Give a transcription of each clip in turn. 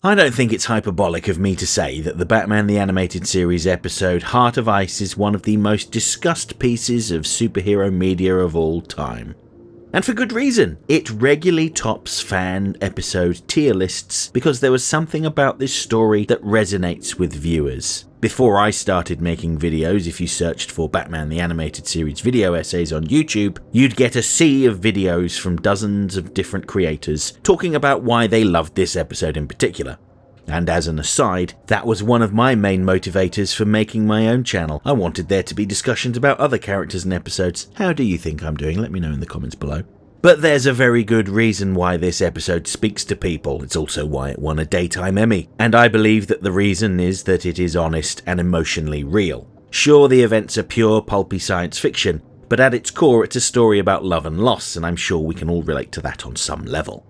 I don't think it's hyperbolic of me to say that the Batman the Animated Series episode Heart of Ice is one of the most discussed pieces of superhero media of all time. And for good reason. It regularly tops fan episode tier lists because there was something about this story that resonates with viewers. Before I started making videos, if you searched for Batman the Animated Series video essays on YouTube, you'd get a sea of videos from dozens of different creators talking about why they loved this episode in particular. And as an aside, that was one of my main motivators for making my own channel. I wanted there to be discussions about other characters and episodes. How do you think I'm doing? Let me know in the comments below. But there's a very good reason why this episode speaks to people. It's also why it won a Daytime Emmy. And I believe that the reason is that it is honest and emotionally real. Sure, the events are pure pulpy science fiction, but at its core it's a story about love and loss, and I'm sure we can all relate to that on some level.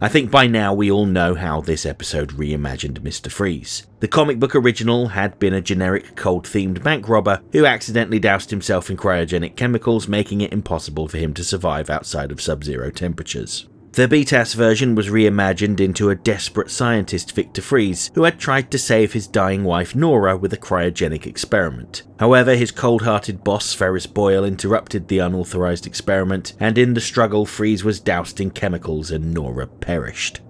I think by now we all know how this episode reimagined Mr. Freeze. The comic book original had been a generic cold-themed bank robber who accidentally doused himself in cryogenic chemicals, making it impossible for him to survive outside of sub-zero temperatures. The BTAS version was reimagined into a desperate scientist, Victor Freeze, who had tried to save his dying wife Nora with a cryogenic experiment. However, his cold-hearted boss Ferris Boyle interrupted the unauthorized experiment, and in the struggle Freeze was doused in chemicals and Nora perished.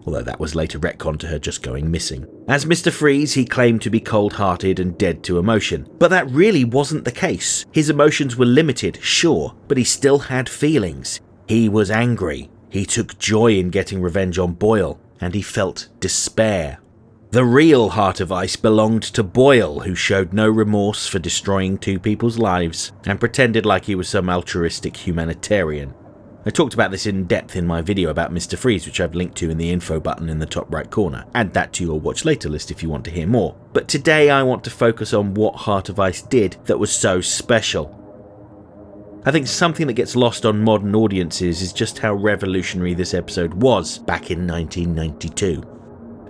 Although that was later retconned to her just going missing. As Mr. Freeze, he claimed to be cold-hearted and dead to emotion, but that really wasn't the case. His emotions were limited, sure, but he still had feelings. He was angry. He took joy in getting revenge on Boyle, and he felt despair. The real Heart of Ice belonged to Boyle, who showed no remorse for destroying two people's lives, and pretended like he was some altruistic humanitarian. I talked about this in depth in my video about Mr. Freeze, which I've linked to in the info button in the top right corner. Add that to your watch later list if you want to hear more. But today I want to focus on what Heart of Ice did that was so special. I think something that gets lost on modern audiences is just how revolutionary this episode was back in 1992.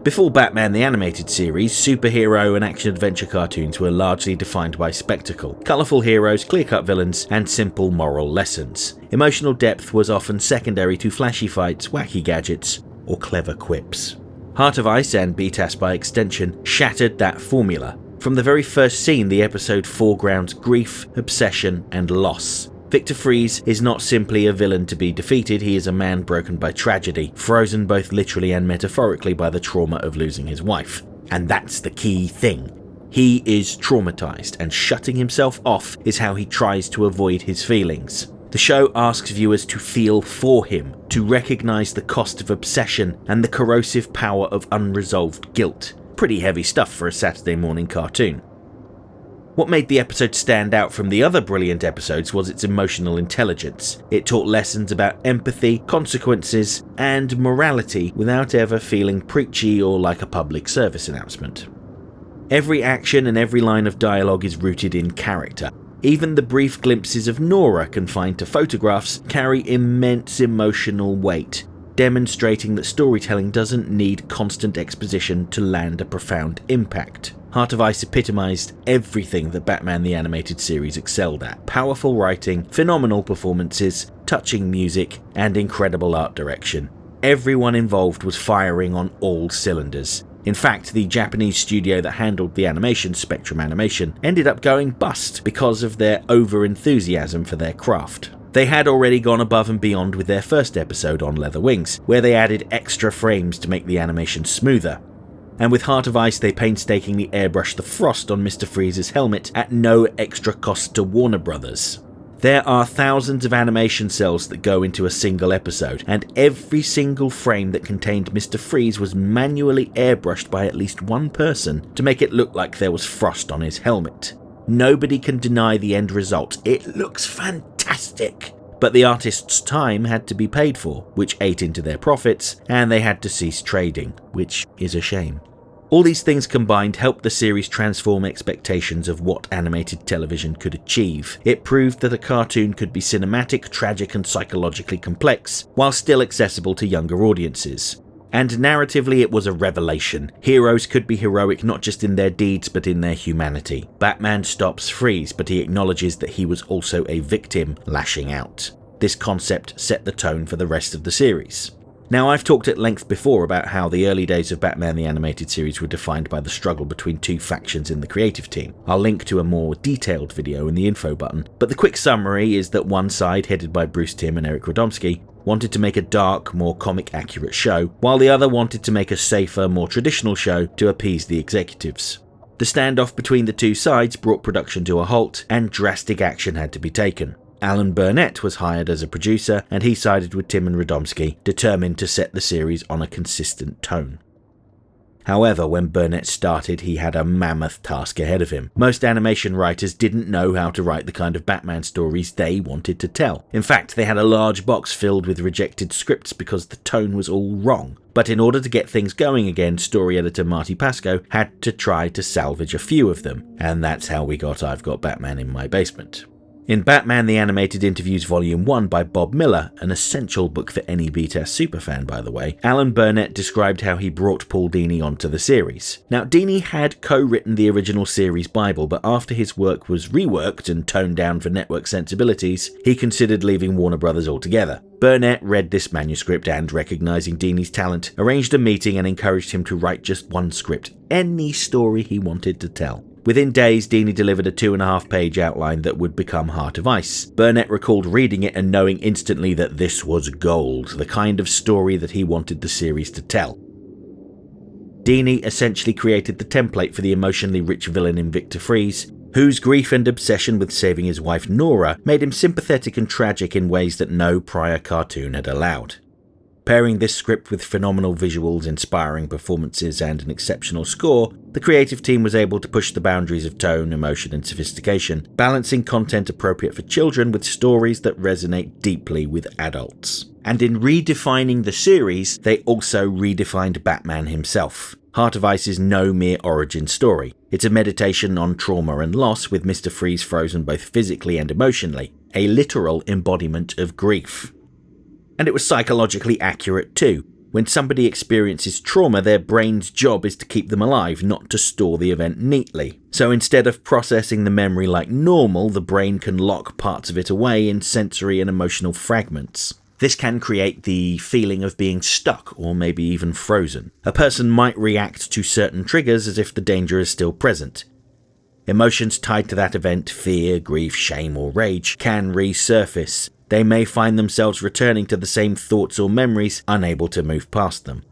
Before Batman the Animated Series, superhero and action-adventure cartoons were largely defined by spectacle, colourful heroes, clear-cut villains, and simple moral lessons. Emotional depth was often secondary to flashy fights, wacky gadgets, or clever quips. Heart of Ice, and BTAS by extension, shattered that formula. From the very first scene, the episode foregrounds grief, obsession, and loss. Victor Freeze is not simply a villain to be defeated, he is a man broken by tragedy, frozen both literally and metaphorically by the trauma of losing his wife. And that's the key thing. He is traumatized, and shutting himself off is how he tries to avoid his feelings. The show asks viewers to feel for him, to recognize the cost of obsession and the corrosive power of unresolved guilt. Pretty heavy stuff for a Saturday morning cartoon. What made the episode stand out from the other brilliant episodes was its emotional intelligence. It taught lessons about empathy, consequences, and morality without ever feeling preachy or like a public service announcement. Every action and every line of dialogue is rooted in character. Even the brief glimpses of Nora confined to photographs carry immense emotional weight, demonstrating that storytelling doesn't need constant exposition to land a profound impact. Heart of Ice epitomized everything that Batman the Animated Series excelled at. Powerful writing, phenomenal performances, touching music, and incredible art direction. Everyone involved was firing on all cylinders. In fact, the Japanese studio that handled the animation, Spectrum Animation, ended up going bust because of their over-enthusiasm for their craft. They had already gone above and beyond with their first episode on Leather Wings, where they added extra frames to make the animation smoother. And with Heart of Ice, they painstakingly airbrushed the frost on Mr. Freeze's helmet at no extra cost to Warner Brothers. There are thousands of animation cells that go into a single episode, and every single frame that contained Mr. Freeze was manually airbrushed by at least one person to make it look like there was frost on his helmet. Nobody can deny the end result. It looks fantastic. But the artists' time had to be paid for, which ate into their profits, and they had to cease trading, which is a shame. All these things combined helped the series transform expectations of what animated television could achieve. It proved that a cartoon could be cinematic, tragic, and psychologically complex, while still accessible to younger audiences. And narratively, it was a revelation. Heroes could be heroic not just in their deeds, but in their humanity. Batman stops Freeze, but he acknowledges that he was also a victim lashing out. This concept set the tone for the rest of the series. Now, I've talked at length before about how the early days of Batman the Animated Series were defined by the struggle between two factions in the creative team. I'll link to a more detailed video in the info button, but the quick summary is that one side, headed by Bruce Timm and Eric Radomski, wanted to make a dark, more comic-accurate show, while the other wanted to make a safer, more traditional show to appease the executives. The standoff between the two sides brought production to a halt, and drastic action had to be taken. Alan Burnett was hired as a producer, and he sided with Timm and Radomski, determined to set the series on a consistent tone. However, when Burnett started, he had a mammoth task ahead of him. Most animation writers didn't know how to write the kind of Batman stories they wanted to tell. In fact, they had a large box filled with rejected scripts because the tone was all wrong. But in order to get things going again, story editor Marty Pasco had to try to salvage a few of them, and that's how we got I've Got Batman in My Basement. In Batman the Animated Interviews Volume 1 by Bob Miller, an essential book for any BTAS superfan by the way, Alan Burnett described how he brought Paul Dini onto the series. Now, Dini had co-written the original series Bible, but after his work was reworked and toned down for network sensibilities, he considered leaving Warner Brothers altogether. Burnett read this manuscript and, recognising Dini's talent, arranged a meeting and encouraged him to write just one script, any story he wanted to tell. Within days, Dini delivered a 2.5-page outline that would become Heart of Ice. Burnett recalled reading it and knowing instantly that this was gold, the kind of story that he wanted the series to tell. Dini essentially created the template for the emotionally rich villain in Victor Fries, whose grief and obsession with saving his wife Nora made him sympathetic and tragic in ways that no prior cartoon had allowed. Pairing this script with phenomenal visuals, inspiring performances, and an exceptional score, the creative team was able to push the boundaries of tone, emotion, and sophistication, balancing content appropriate for children with stories that resonate deeply with adults. And in redefining the series, they also redefined Batman himself. Heart of Ice is no mere origin story. It's a meditation on trauma and loss, with Mr. Freeze frozen both physically and emotionally, a literal embodiment of grief. And it was psychologically accurate too. When somebody experiences trauma, their brain's job is to keep them alive, not to store the event neatly. So instead of processing the memory like normal, the brain can lock parts of it away in sensory and emotional fragments. This can create the feeling of being stuck or maybe even frozen. A person might react to certain triggers as if the danger is still present. Emotions tied to that event, fear, grief, shame, or rage, can resurface. They may find themselves returning to the same thoughts or memories, unable to move past them.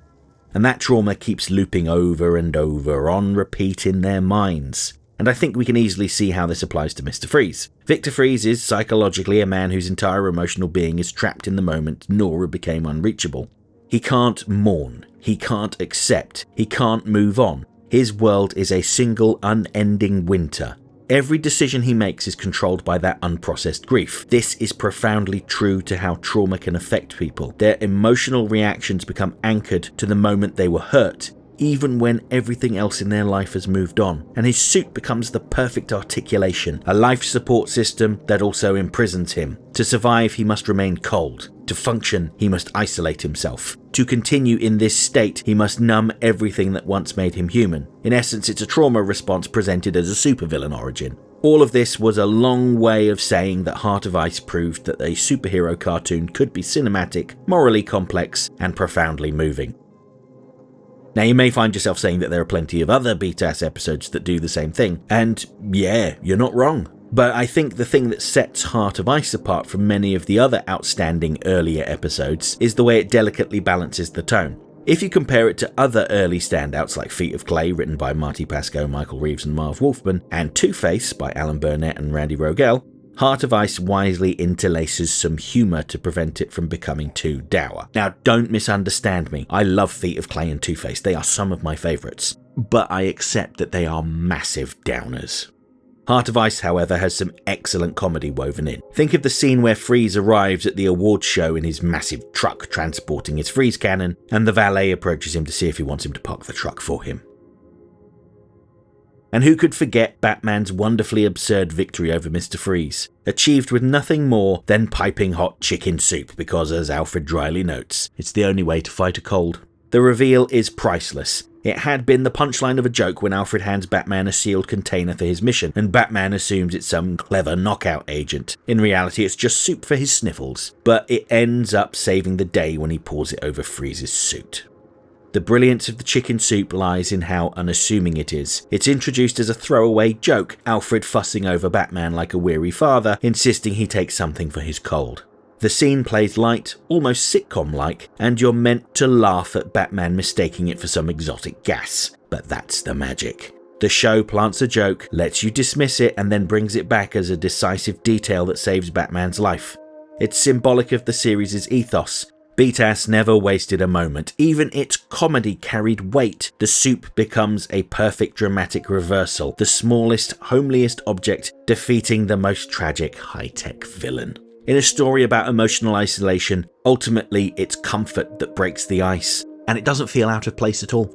And that trauma keeps looping over and over, on repeat in their minds. And I think we can easily see how this applies to Mr. Freeze. Victor Freeze is psychologically a man whose entire emotional being is trapped in the moment Nora became unreachable. He can't mourn, he can't accept, he can't move on. His world is a single unending winter. Every decision he makes is controlled by that unprocessed grief. This is profoundly true to how trauma can affect people. Their emotional reactions become anchored to the moment they were hurt, even when everything else in their life has moved on. And his suit becomes the perfect articulation, a life support system that also imprisons him. To survive, he must remain cold. To function, he must isolate himself. To continue in this state, he must numb everything that once made him human. In essence, it's a trauma response presented as a supervillain origin. All of this was a long way of saying that Heart of Ice proved that a superhero cartoon could be cinematic, morally complex, and profoundly moving. Now, you may find yourself saying that there are plenty of other BTAS episodes that do the same thing, and yeah, you're not wrong. But I think the thing that sets Heart of Ice apart from many of the other outstanding earlier episodes is the way it delicately balances the tone. If you compare it to other early standouts like Feet of Clay, written by Marty Pasco, Michael Reeves and Marv Wolfman, and Two-Face by Alan Burnett and Randy Rogel, Heart of Ice wisely interlaces some humour to prevent it from becoming too dour. Now, don't misunderstand me. I love Feet of Clay and Two-Face. They are some of my favourites. But I accept that they are massive downers. Heart of Ice, however, has some excellent comedy woven in. Think of the scene where Freeze arrives at the awards show in his massive truck transporting his freeze cannon, and the valet approaches him to see if he wants him to park the truck for him. And who could forget Batman's wonderfully absurd victory over Mr. Freeze, achieved with nothing more than piping hot chicken soup, because as Alfred dryly notes, it's the only way to fight a cold. The reveal is priceless, It had been the punchline of a joke when Alfred hands Batman a sealed container for his mission, and Batman assumes it's some clever knockout agent. In reality, it's just soup for his sniffles, but it ends up saving the day when he pours it over Freeze's suit. The brilliance of the chicken soup lies in how unassuming it is. It's introduced as a throwaway joke, Alfred fussing over Batman like a weary father, insisting he takes something for his cold. The scene plays light, almost sitcom-like, and you're meant to laugh at Batman mistaking it for some exotic gas. But that's the magic. The show plants a joke, lets you dismiss it, and then brings it back as a decisive detail that saves Batman's life. It's symbolic of the series' ethos. BTAS never wasted a moment. Even its comedy carried weight. The soup becomes a perfect dramatic reversal, the smallest, homeliest object defeating the most tragic high-tech villain. In a story about emotional isolation, ultimately it's comfort that breaks the ice, and it doesn't feel out of place at all.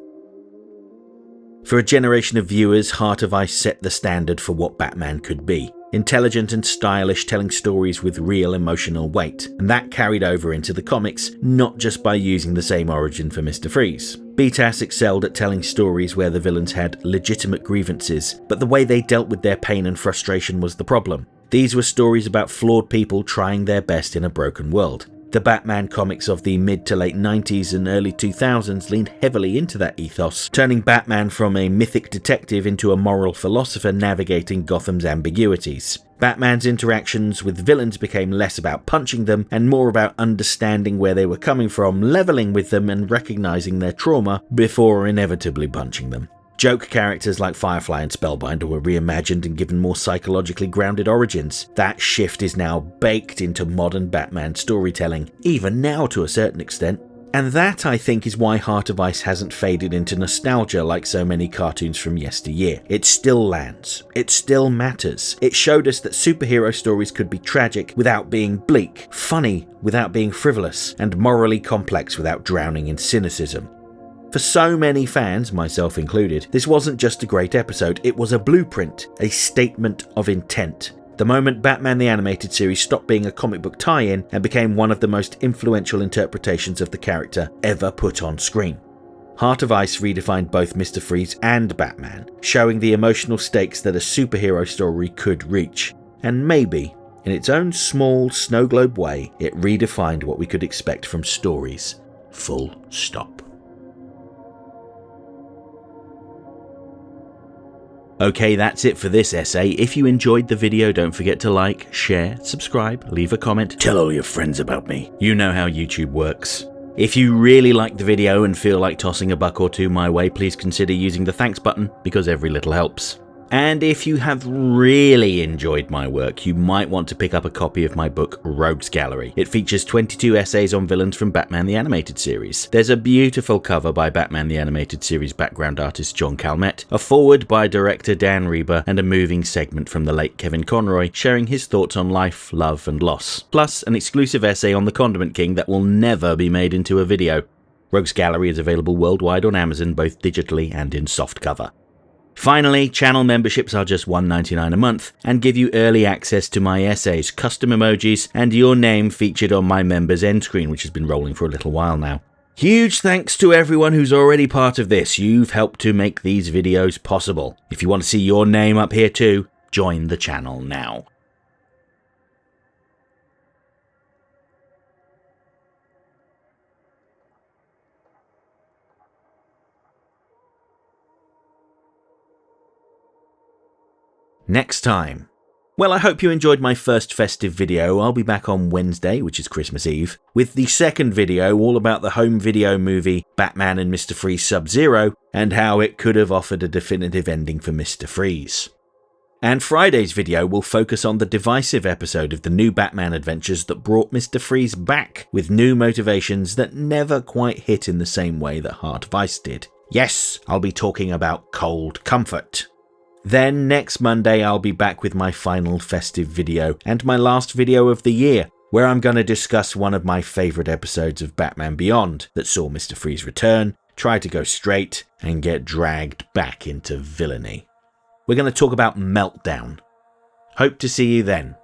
For a generation of viewers, Heart of Ice set the standard for what Batman could be. Intelligent and stylish, telling stories with real emotional weight, and that carried over into the comics, not just by using the same origin for Mr. Freeze. BTAS excelled at telling stories where the villains had legitimate grievances, but the way they dealt with their pain and frustration was the problem. These were stories about flawed people trying their best in a broken world. The Batman comics of the mid to late 90s and early 2000s leaned heavily into that ethos, turning Batman from a mythic detective into a moral philosopher navigating Gotham's ambiguities. Batman's interactions with villains became less about punching them and more about understanding where they were coming from, leveling with them and recognizing their trauma before inevitably punching them. Joke characters like Firefly and Spellbinder were reimagined and given more psychologically grounded origins. That shift is now baked into modern Batman storytelling, even now to a certain extent. And that, I think, is why Heart of Ice hasn't faded into nostalgia like so many cartoons from yesteryear. It still lands. It still matters. It showed us that superhero stories could be tragic without being bleak, funny without being frivolous, and morally complex without drowning in cynicism. For so many fans, myself included, this wasn't just a great episode, it was a blueprint, a statement of intent. The moment Batman the Animated Series stopped being a comic book tie-in and became one of the most influential interpretations of the character ever put on screen. Heart of Ice redefined both Mr. Freeze and Batman, showing the emotional stakes that a superhero story could reach. And maybe, in its own small snow globe way, it redefined what we could expect from stories. Full stop. Okay, that's it for this essay. If you enjoyed the video, don't forget to like, share, subscribe, leave a comment, tell all your friends about me. You know how YouTube works. If you really liked the video and feel like tossing a buck or two my way, please consider using the thanks button, because every little helps. And if you have really enjoyed my work, you might want to pick up a copy of my book, Rogues Gallery. It features 22 essays on villains from Batman the Animated Series. There's a beautiful cover by Batman the Animated Series background artist John Calmette, a foreword by director Dan Reber, and a moving segment from the late Kevin Conroy sharing his thoughts on life, love, and loss. Plus, an exclusive essay on the Condiment King that will never be made into a video. Rogues Gallery is available worldwide on Amazon, both digitally and in softcover. Finally, channel memberships are just $1.99 a month and give you early access to my essays, custom emojis, and your name featured on my members end screen, which has been rolling for a little while now. Huge thanks to everyone who's already part of this. You've helped to make these videos possible. If you want to see your name up here too, join the channel now. Next time. Well, I hope you enjoyed my first festive video. I'll be back on Wednesday, which is Christmas Eve, with the second video all about the home video movie Batman and Mr. Freeze Sub-Zero and how it could have offered a definitive ending for Mr. Freeze. And Friday's video will focus on the divisive episode of the new Batman adventures that brought Mr. Freeze back with new motivations that never quite hit in the same way that Heart of Ice did. Yes, I'll be talking about cold comfort. Then next Monday I'll be back with my final festive video and my last video of the year, where I'm going to discuss one of my favourite episodes of Batman Beyond that saw Mr. Freeze return, try to go straight, and get dragged back into villainy. We're going to talk about Meltdown. Hope to see you then.